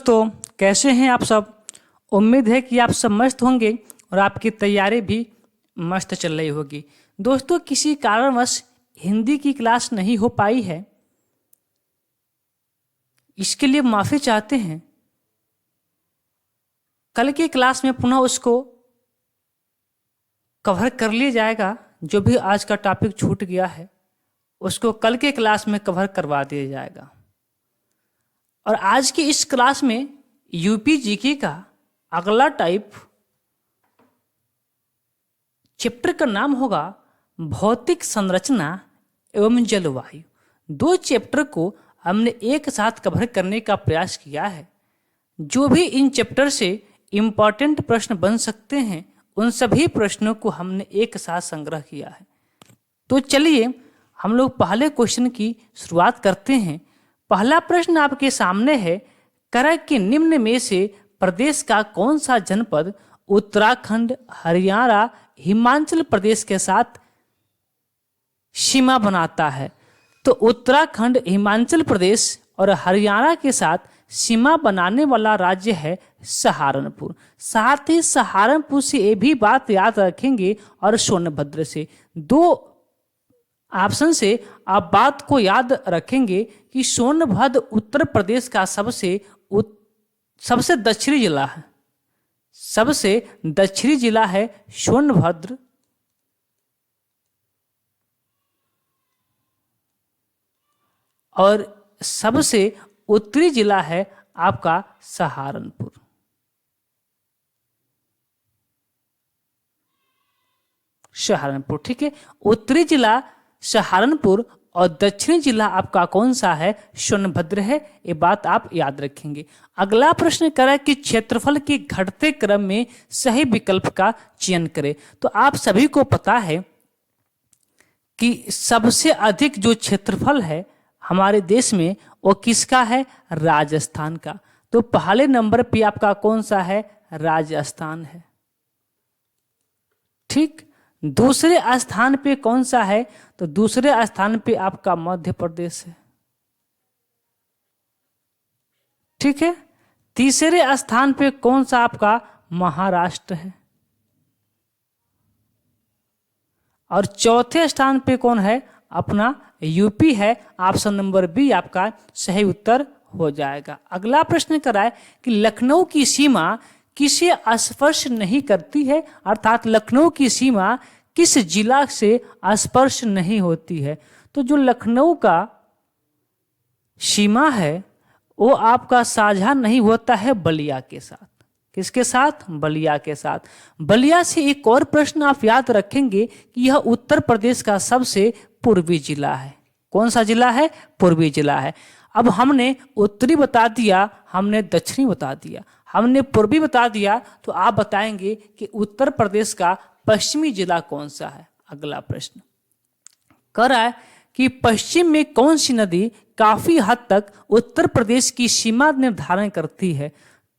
दोस्तों, कैसे हैं आप सब। उम्मीद है कि आप सब मस्त होंगे और आपकी तैयारी भी मस्त चल रही होगी। दोस्तों, किसी कारणवश हिंदी की क्लास नहीं हो पाई है, इसके लिए माफ़ी चाहते हैं। कल की क्लास में पुनः उसको कवर कर लिया जाएगा। जो भी आज का टॉपिक छूट गया है उसको कल के क्लास में कवर करवा दिया जाएगा। और आज की इस क्लास में यूपी जीके का अगला टाइप चैप्टर का नाम होगा भौतिक संरचना एवं जलवायु। दो चैप्टर को हमने एक साथ कवर करने का प्रयास किया है। जो भी इन चैप्टर से इम्पॉर्टेंट प्रश्न बन सकते हैं उन सभी प्रश्नों को हमने एक साथ संग्रह किया है। तो चलिए हम लोग पहले क्वेश्चन की शुरुआत करते हैं। पहला प्रश्न आपके सामने है, करा कि निम्न में से प्रदेश का कौन सा जनपद उत्तराखंड, हरियाणा, हिमाचल प्रदेश के साथ सीमा बनाता है। तो उत्तराखंड, हिमाचल प्रदेश और हरियाणा के साथ सीमा बनाने वाला राज्य है सहारनपुर। साथ ही सहारनपुर से ये भी बात याद रखेंगे और सोनभद्र से, दो ऑप्शन से आप बात को याद रखेंगे कि सोनभद्र उत्तर प्रदेश का सबसे दक्षिणी जिला है। सबसे दक्षिणी जिला है सोनभद्र और सबसे उत्तरी जिला है आपका सहारनपुर। सहारनपुर, ठीक है। उत्तरी जिला सहारनपुर और दक्षिणी जिला आपका कौन सा है, सोनभद्र है। ये बात आप याद रखेंगे। अगला प्रश्न करें कि क्षेत्रफल के घटते क्रम में सही विकल्प का चयन करें। तो आप सभी को पता है कि सबसे अधिक जो क्षेत्रफल है हमारे देश में वो किसका है, राजस्थान का। तो पहले नंबर पे आपका कौन सा है, राजस्थान है, ठीक। दूसरे स्थान पे कौन सा है, तो दूसरे स्थान पे आपका मध्य प्रदेश है, ठीक है। तीसरे स्थान पे कौन सा आपका महाराष्ट्र है और चौथे स्थान पे कौन है, अपना यूपी है। ऑप्शन नंबर बी आपका सही उत्तर हो जाएगा। अगला प्रश्न कराए कि लखनऊ की सीमा किसे स्पर्श नहीं करती है, अर्थात लखनऊ की सीमा किस जिला से स्पर्श नहीं होती है। तो जो लखनऊ का सीमा है वो आपका साझा नहीं होता है बलिया के साथ। किसके साथ, बलिया के साथ। बलिया से एक और प्रश्न आप याद रखेंगे कि यह उत्तर प्रदेश का सबसे पूर्वी जिला है। कौन सा जिला है, पूर्वी जिला है। अब हमने उत्तरी बता दिया, हमने दक्षिणी बता दिया, हमने पूर्वी बता दिया, तो आप बताएंगे कि उत्तर प्रदेश का पश्चिमी जिला कौन सा है। अगला प्रश्न कर रहा है कि पश्चिम में कौन सी नदी काफी हद तक उत्तर प्रदेश की सीमा निर्धारण करती है।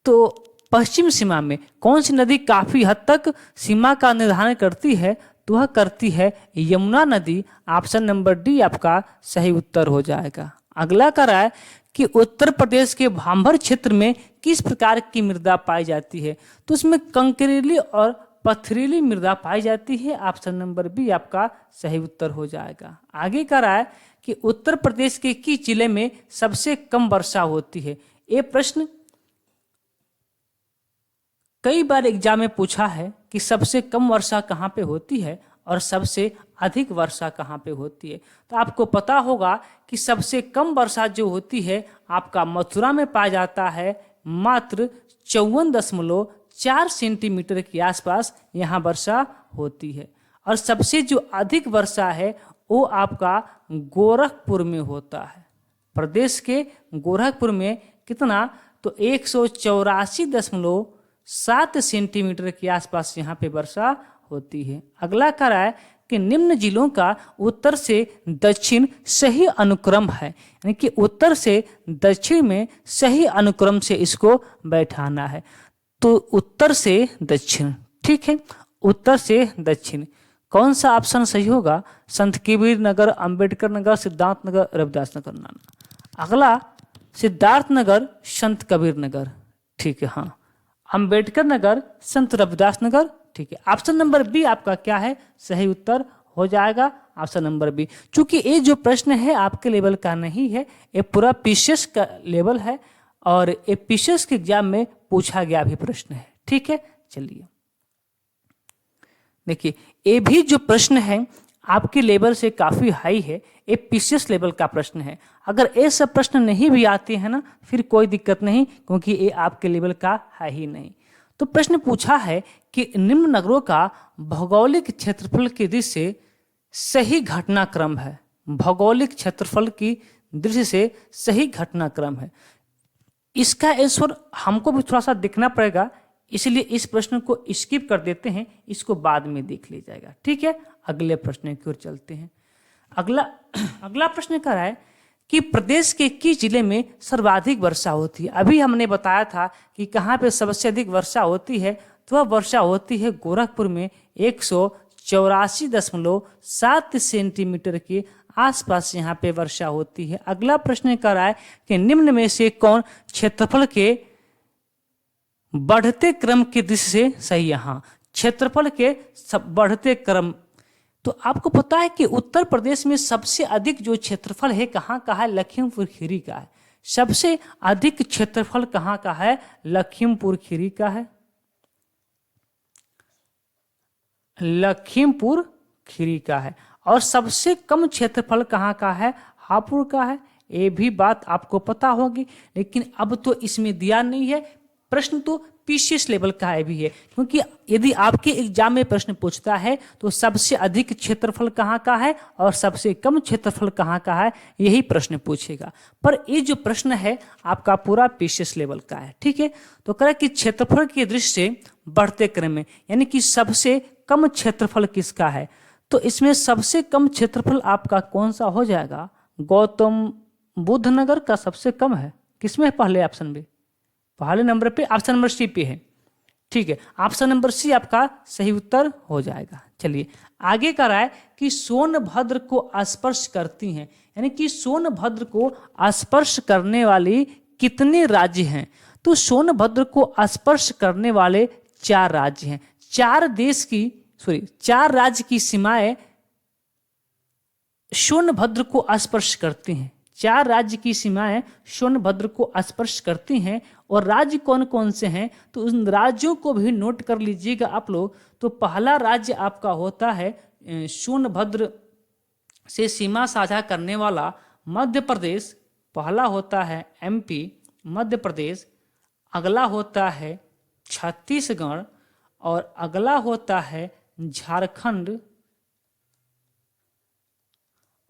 तो पश्चिम सीमा में कौन सी नदी काफी हद तक सीमा का निर्धारण करती है, तो वह करती है यमुना नदी। ऑप्शन नंबर डी आपका सही उत्तर हो जाएगा। अगला कर रहा है कि उत्तर प्रदेश के भांबर क्षेत्र में किस प्रकार की मृदा पाई जाती है। तो इसमें कंकरीली और पथरीली मृदा पाई जाती है। ऑप्शन नंबर बी आपका सही उत्तर हो जाएगा। आगे कर रहा है कि उत्तर प्रदेश के किस जिले में सबसे कम वर्षा होती है। ये प्रश्न कई बार एग्जाम में पूछा है कि सबसे कम वर्षा कहाँ पे होती है और सबसे अधिक वर्षा कहाँ पे होती है। तो आपको पता होगा कि सबसे कम वर्षा जो होती है आपका मथुरा में पाया जाता है, मात्र 54.4 सेंटीमीटर के आसपास यहाँ वर्षा होती है। और सबसे जो अधिक वर्षा है वो आपका गोरखपुर में होता है। प्रदेश के गोरखपुर में कितना, तो 184.7 सेंटीमीटर के आसपास यहाँ पे वर्षा होती है। अगला कह रहा है कि निम्न जिलों का उत्तर से दक्षिण सही अनुक्रम है, यानी कि उत्तर से दक्षिण में सही अनुक्रम से इसको बैठाना है। तो उत्तर से दक्षिण, ठीक है, उत्तर से दक्षिण कौन सा ऑप्शन सही होगा, संत कबीर नगर, अंबेडकर नगर, सिद्धार्थ नगर, रविदास नगर, नाना। अगला सिद्धार्थ नगर संत कबीर नगर, ठीक है, हाँ। अंबेडकर नगर संत रविदास नगर, ठीक है। ऑप्शन नंबर बी आपका क्या है, सही उत्तर हो जाएगा ऑप्शन नंबर बी। चूंकि ये जो प्रश्न है आपके लेवल का नहीं है, ये पूरा पीसीएस का लेवल है और ये पीसीएस के एग्जाम में पूछा गया भी प्रश्न है, ठीक है। चलिए देखिए, ये भी जो प्रश्न है आपके लेवल से काफी हाई है, ये पीसीएस लेवल का प्रश्न है। अगर ये सब प्रश्न नहीं भी आते हैं ना, फिर कोई दिक्कत नहीं, क्योंकि ये आपके लेवल का है ही नहीं। तो प्रश्न पूछा है कि निम्न नगरों का भौगोलिक क्षेत्रफल की दृष्टि से सही घटनाक्रम है। भौगोलिक क्षेत्रफल की दृष्टि से सही घटनाक्रम है। इसका आंसर हमको भी थोड़ा सा देखना पड़ेगा, इसलिए इस प्रश्न को स्किप कर देते हैं, इसको बाद में देख लिया जाएगा, ठीक है। अगले प्रश्न की ओर चलते हैं। अगला प्रश्न कह रहा है कि प्रदेश के किस जिले में सर्वाधिक वर्षा होती है। अभी हमने बताया था कि कहाँ पे सबसे अधिक वर्षा होती है, तो वह वर्षा होती है गोरखपुर में 184.7 सेंटीमीटर के आसपास यहाँ पे वर्षा होती है। अगला प्रश्न कह रहा है कि निम्न में से कौन क्षेत्रफल के बढ़ते क्रम की दृष्टि से सही है। हाँ, क्षेत्रफल के बढ़ते क्रम, तो आपको पता है कि उत्तर प्रदेश में सबसे अधिक जो क्षेत्रफल है कहाँ का है, लखीमपुर खीरी का है। सबसे अधिक क्षेत्रफल कहाँ का है, लखीमपुर खीरी का है। लखीमपुर खीरी का है। और सबसे कम क्षेत्रफल कहाँ का है, हापुड़ का है। ये भी बात आपको पता होगी, लेकिन अब तो इसमें दिया नहीं है। प्रश्न तो पीसीएस लेवल का है भी है, क्योंकि यदि आपके एग्जाम में प्रश्न पूछता है तो सबसे अधिक क्षेत्रफल कहाँ का है और सबसे कम क्षेत्रफल कहाँ का है, यही प्रश्न पूछेगा। पर ये जो प्रश्न है आपका पूरा पीसीएस लेवल का है, ठीक है। तो कह रहा है कि क्षेत्रफल की दृष्टि से बढ़ते क्रम में, यानी कि सबसे कम क्षेत्रफल किसका है, तो इसमें सबसे कम क्षेत्रफल आपका कौन सा हो जाएगा, गौतम बुद्ध नगर का सबसे कम है। किसमें है पहले ऑप्शन में, पहले नंबर पे ऑप्शन नंबर सी पे है, ठीक है। ऑप्शन नंबर सी आपका सही उत्तर हो जाएगा। चलिए आगे कह रहा है कि सोनभद्र को स्पर्श करती हैं, यानी कि सोनभद्र को स्पर्श करने वाली कितने राज्य हैं। तो सोनभद्र को स्पर्श करने वाले 4 राज्य हैं। 4 राज्य की सीमाएं सोनभद्र को स्पर्श करती हैं। 4 राज्य की सीमाएं सोनभद्र को स्पर्श करती हैं। और राज्य कौन कौन से हैं, तो उन राज्यों को भी नोट कर लीजिएगा आप लोग। तो पहला राज्य आपका होता है सोनभद्र से सीमा साझा करने वाला मध्य प्रदेश, पहला होता है एमपी मध्य प्रदेश, अगला होता है छत्तीसगढ़ और अगला होता है झारखंड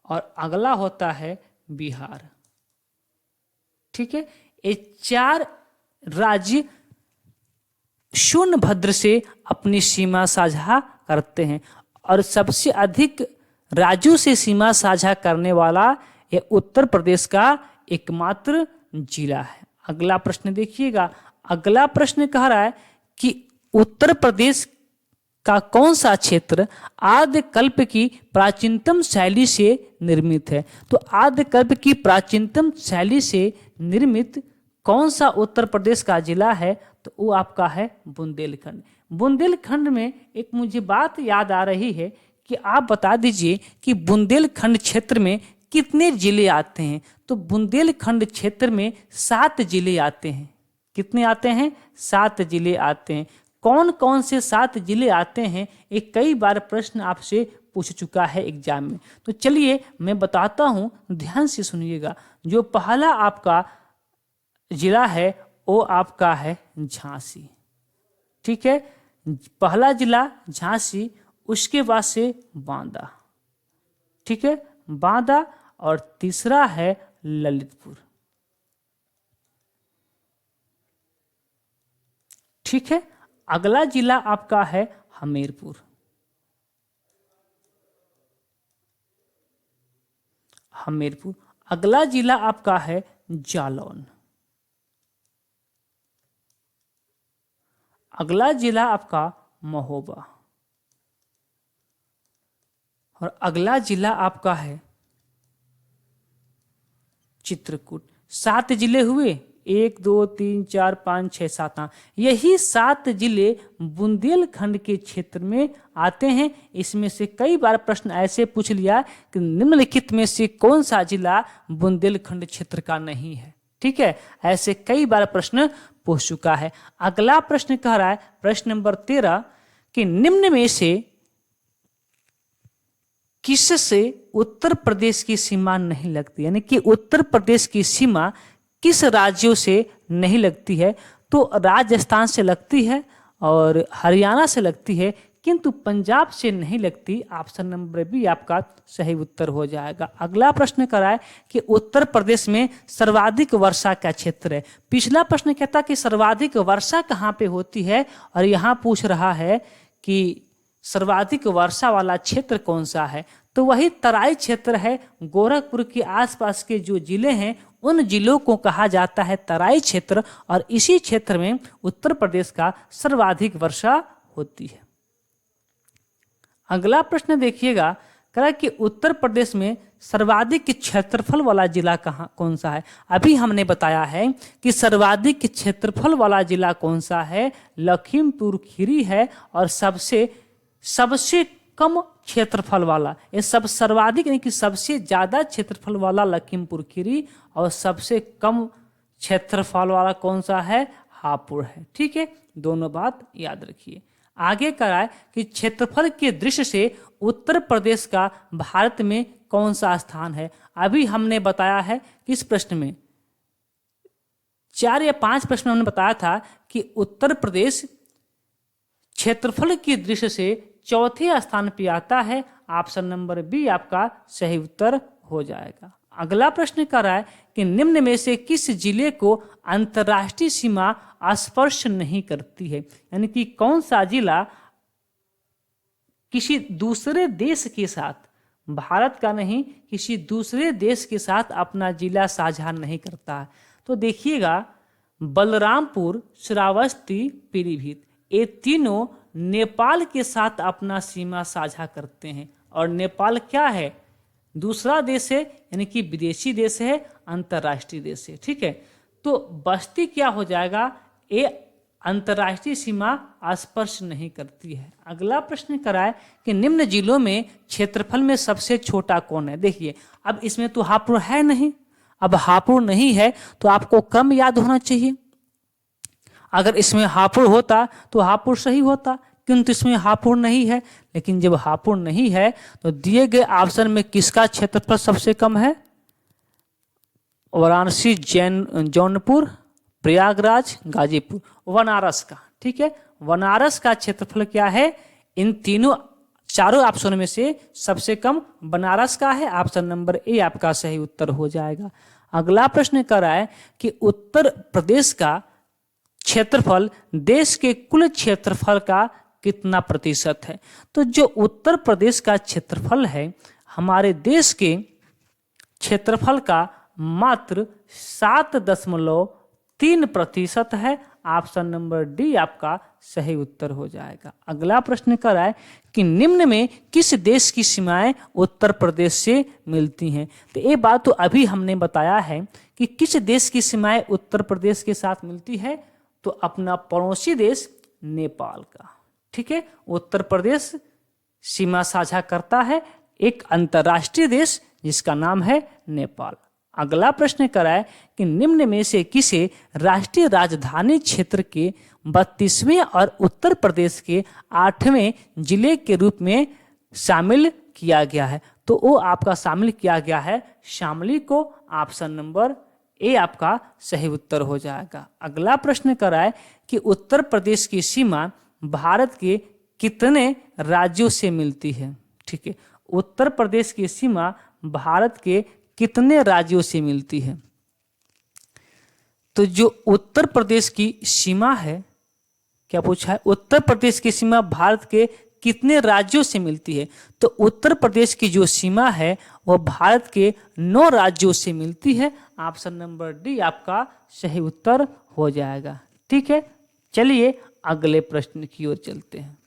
और अगला होता है बिहार, ठीक है। ये 4 राज्य सोनभद्र से अपनी सीमा साझा करते हैं और सबसे अधिक राज्यों से सीमा साझा करने वाला ये उत्तर प्रदेश का एकमात्र जिला है। अगला प्रश्न देखिएगा। अगला प्रश्न कह रहा है कि उत्तर प्रदेश का कौन सा क्षेत्र आद्यकल्प की प्राचीनतम शैली से निर्मित है। तो आद्यकल्प की प्राचीनतम शैली से निर्मित कौन सा उत्तर प्रदेश का जिला है, तो वो आपका है बुंदेलखंड। बुंदेलखंड में एक मुझे बात याद आ रही है कि आप बता दीजिए कि बुंदेलखंड क्षेत्र में कितने जिले आते हैं। तो बुंदेलखंड क्षेत्र में 7 जिले आते हैं। कितने आते हैं, 7 जिले आते हैं। कौन कौन से 7 जिले आते हैं, एक कई बार प्रश्न आपसे पूछ चुका है एग्जाम में। तो चलिए मैं बताता हूं, ध्यान से सुनिएगा। जो पहला आपका जिला है वो आपका है झांसी, ठीक है। पहला जिला झांसी, उसके बाद से बांदा, ठीक है, बांदा, और तीसरा है ललितपुर, ठीक है। अगला जिला आपका है हमीरपुर, हमीरपुर। अगला जिला आपका है जालौन। अगला जिला आपका महोबा और अगला जिला आपका है चित्रकूट। 7 जिले हुए, 1 2 3 4 5 6 7 हाँ, यही 7 जिले बुंदेलखंड के क्षेत्र में आते हैं। इसमें से कई बार प्रश्न ऐसे पूछ लिया कि निम्नलिखित में से कौन सा जिला बुंदेलखंड क्षेत्र का नहीं है। ठीक है, ऐसे कई बार प्रश्न पूछ चुका है। अगला प्रश्न कह रहा है, प्रश्न नंबर 13, कि निम्न में से किससे उत्तर प्रदेश की सीमा नहीं लगती, यानी कि उत्तर प्रदेश की सीमा किस राज्यों से नहीं लगती है। तो राजस्थान से लगती है और हरियाणा से लगती है, किंतु पंजाब से नहीं लगती। ऑप्शन नंबर बी आपका सही उत्तर हो जाएगा। अगला प्रश्न कराए कि उत्तर प्रदेश में सर्वाधिक वर्षा का क्षेत्र है। पिछला प्रश्न कहता कि सर्वाधिक वर्षा कहाँ पे होती है, और यहाँ पूछ रहा है कि सर्वाधिक वर्षा वाला क्षेत्र कौन सा है। तो वही तराई क्षेत्र है। गोरखपुर के आसपास के जो जिले हैं उन जिलों को कहा जाता है तराई क्षेत्र, और इसी क्षेत्र में उत्तर प्रदेश का सर्वाधिक वर्षा होती है। अगला प्रश्न देखिएगा, कह कि उत्तर प्रदेश में सर्वाधिक क्षेत्रफल वाला जिला कौन सा है। अभी हमने बताया है कि सर्वाधिक क्षेत्रफल वाला जिला कौन सा है, लखीमपुर खीरी है, और सबसे कम क्षेत्रफल वाला, ये सब सर्वाधिक यानी कि सबसे ज्यादा क्षेत्रफल वाला लखीमपुर खीरी, और सबसे कम क्षेत्रफल वाला कौन सा है, हापुड़ है। ठीक है, दोनों बात याद रखिए। आगे कराए कि क्षेत्रफल के दृष्टि से उत्तर प्रदेश का भारत में कौन सा स्थान है। अभी हमने बताया है किस प्रश्न में, 4 या 5 प्रश्न में हमने बताया था कि उत्तर प्रदेश क्षेत्रफल की दृष्टि से चौथे स्थान पर आता है। ऑप्शन नंबर बी आपका सही उत्तर हो जाएगा। अगला प्रश्न कर रहा है कि निम्न में से किस जिले को अंतर्राष्ट्रीय सीमा स्पर्श नहीं करती है, यानी कि कौन सा जिला किसी दूसरे देश के साथ, भारत का नहीं, किसी दूसरे देश के साथ अपना जिला साझा नहीं करता है। तो देखिएगा, बलरामपुर, श्रावस्ती, पीलीभीत, ये तीनों नेपाल के साथ अपना सीमा साझा करते हैं। और नेपाल क्या है, दूसरा देश है, यानी कि विदेशी देश है, अंतर्राष्ट्रीय देश है। ठीक है, तो बस्ती क्या हो जाएगा, ये अंतर्राष्ट्रीय सीमा स्पर्श नहीं करती है। अगला प्रश्न कराए कि निम्न जिलों में क्षेत्रफल में सबसे छोटा कौन है। देखिए, अब इसमें तो हापुड़ है नहीं, अब हापुड़ नहीं है तो आपको क्रम याद होना चाहिए। अगर इसमें हापुड़ होता तो हापुड़ सही होता, किंतु इसमें हापुड़ नहीं है। लेकिन जब हापुड़ नहीं है तो दिए गए ऑप्शन में किसका क्षेत्रफल सबसे कम है, वाराणसी, जौनपुर, प्रयागराज, गाजीपुर, बनारस का। ठीक है, बनारस का क्षेत्रफल क्या है, इन चारों ऑप्शन में से सबसे कम बनारस का है। ऑप्शन नंबर ए आपका सही उत्तर हो जाएगा। अगला प्रश्न कर रहा है कि उत्तर प्रदेश का क्षेत्रफल देश के कुल क्षेत्रफल का कितना प्रतिशत है। तो जो उत्तर प्रदेश का क्षेत्रफल है हमारे देश के क्षेत्रफल का मात्र 7.3% है। ऑप्शन नंबर डी आपका सही उत्तर हो जाएगा। अगला प्रश्न कर रहा है कि निम्न में किस देश की सीमाएं उत्तर प्रदेश से मिलती हैं। तो ये बात तो अभी हमने बताया है कि किस देश की सीमाएं उत्तर प्रदेश के साथ मिलती है, तो अपना पड़ोसी देश नेपाल का। ठीक है, उत्तर प्रदेश सीमा साझा करता है एक अंतर्राष्ट्रीय देश जिसका नाम है नेपाल। अगला प्रश्न कराए कि निम्न में से किसे राष्ट्रीय राजधानी क्षेत्र के 32वें और उत्तर प्रदेश के 8वें जिले के रूप में शामिल किया गया है। तो वो आपका शामिल किया गया है शामली को। ऑप्शन नंबर ए आपका सही उत्तर हो जाएगा। अगला प्रश्न कराए कि उत्तर प्रदेश की सीमा भारत के कितने राज्यों से मिलती है। ठीक है, उत्तर प्रदेश की सीमा भारत के कितने राज्यों से मिलती है। तो जो उत्तर प्रदेश की सीमा है, क्या पूछा है, उत्तर प्रदेश की सीमा भारत के कितने राज्यों से मिलती है। तो उत्तर प्रदेश की जो सीमा है वह भारत के 9 राज्यों से मिलती है। ऑप्शन नंबर डी आपका सही उत्तर हो जाएगा। ठीक है, चलिए अगले प्रश्न की ओर चलते हैं।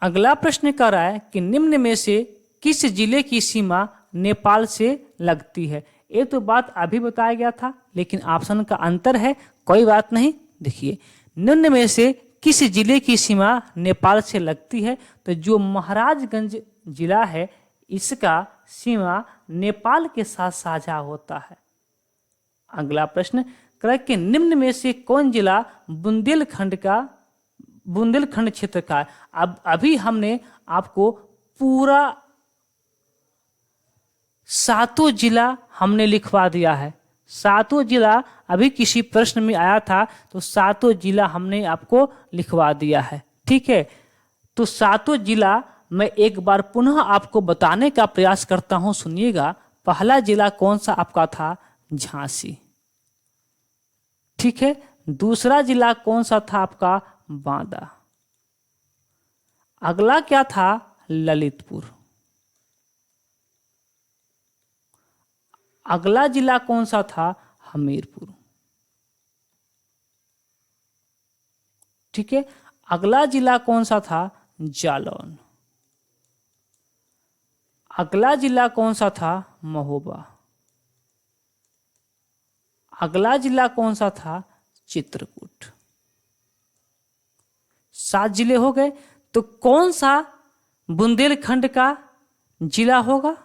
अगला प्रश्न कह रहा है कि निम्न में से किस जिले की सीमा नेपाल से लगती है। ये तो बात अभी बताया गया था, लेकिन ऑप्शन का अंतर है, कोई बात नहीं। देखिए, निम्न में से किस जिले की सीमा नेपाल से लगती है, तो जो महाराजगंज जिला है इसका सीमा नेपाल के साथ साझा होता है। अगला प्रश्न कह रहा है कि निम्न में से कौन जिला बुंदेलखंड क्षेत्र का है। अब अभी हमने आपको पूरा 7 जिला हमने लिखवा दिया है। 7 जिला अभी किसी प्रश्न में आया था तो 7 जिला हमने आपको लिखवा दिया है। ठीक है, तो 7 जिला मैं एक बार पुनः आपको बताने का प्रयास करता हूं, सुनिएगा। पहला जिला कौन सा आपका था? झांसी। ठीक है, दूसरा जिला कौन सा था आपका? बांदा। अगला क्या था? ललितपुर। अगला जिला कौन सा था? हमीरपुर। ठीक है, अगला जिला कौन सा था? जालौन। अगला जिला कौन सा था? महोबा। अगला जिला कौन सा था? चित्रकूट। 7 जिले हो गए, तो कौन सा बुंदेलखंड का जिला होगा?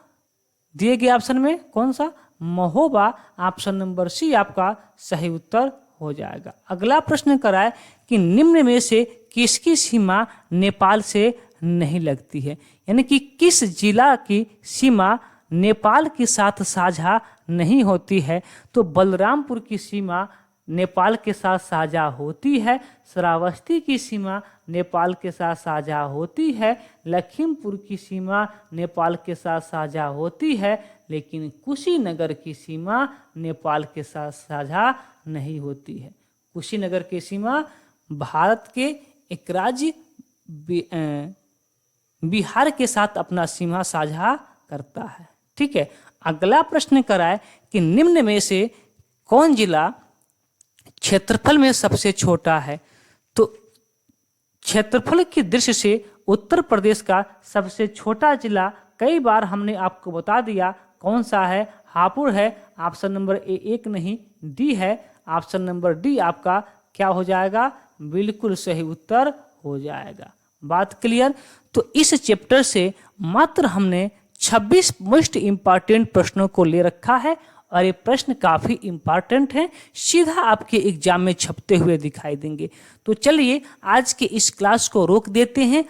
दिए गए ऑप्शन में कौन सा? महोबा। ऑप्शन नंबर सी आपका सही उत्तर हो जाएगा। अगला प्रश्न कराए कि निम्न में से किसकी सीमा नेपाल से नहीं लगती है, यानी कि किस जिला की सीमा नेपाल के साथ साझा नहीं होती है। तो बलरामपुर की सीमा नेपाल के साथ साझा होती है, श्रावस्ती की सीमा नेपाल के साथ साझा होती है, लखीमपुर की सीमा नेपाल के साथ साझा होती है, लेकिन कुशीनगर की सीमा नेपाल के साथ साझा नहीं होती है। कुशीनगर की सीमा भारत के एक राज्य बिहार के साथ अपना सीमा साझा करता है। ठीक है, अगला प्रश्न कराए कि निम्न में से कौन जिला क्षेत्रफल में सबसे छोटा है। तो क्षेत्रफल की दृष्टि से उत्तर प्रदेश का सबसे छोटा जिला कई बार हमने आपको बता दिया, कौन सा है? हापुड़ है। ऑप्शन नंबर एक नहीं, डी है। ऑप्शन नंबर डी आपका क्या हो जाएगा? बिल्कुल सही उत्तर हो जाएगा। बात क्लियर? तो इस चैप्टर से मात्र हमने 26 मोस्ट इंपॉर्टेंट प्रश्नों को ले रखा है और ये प्रश्न काफी इंपॉर्टेंट हैं, सीधा आपके एग्जाम में छपते हुए दिखाई देंगे। तो चलिए आज के इस क्लास को रोक देते हैं।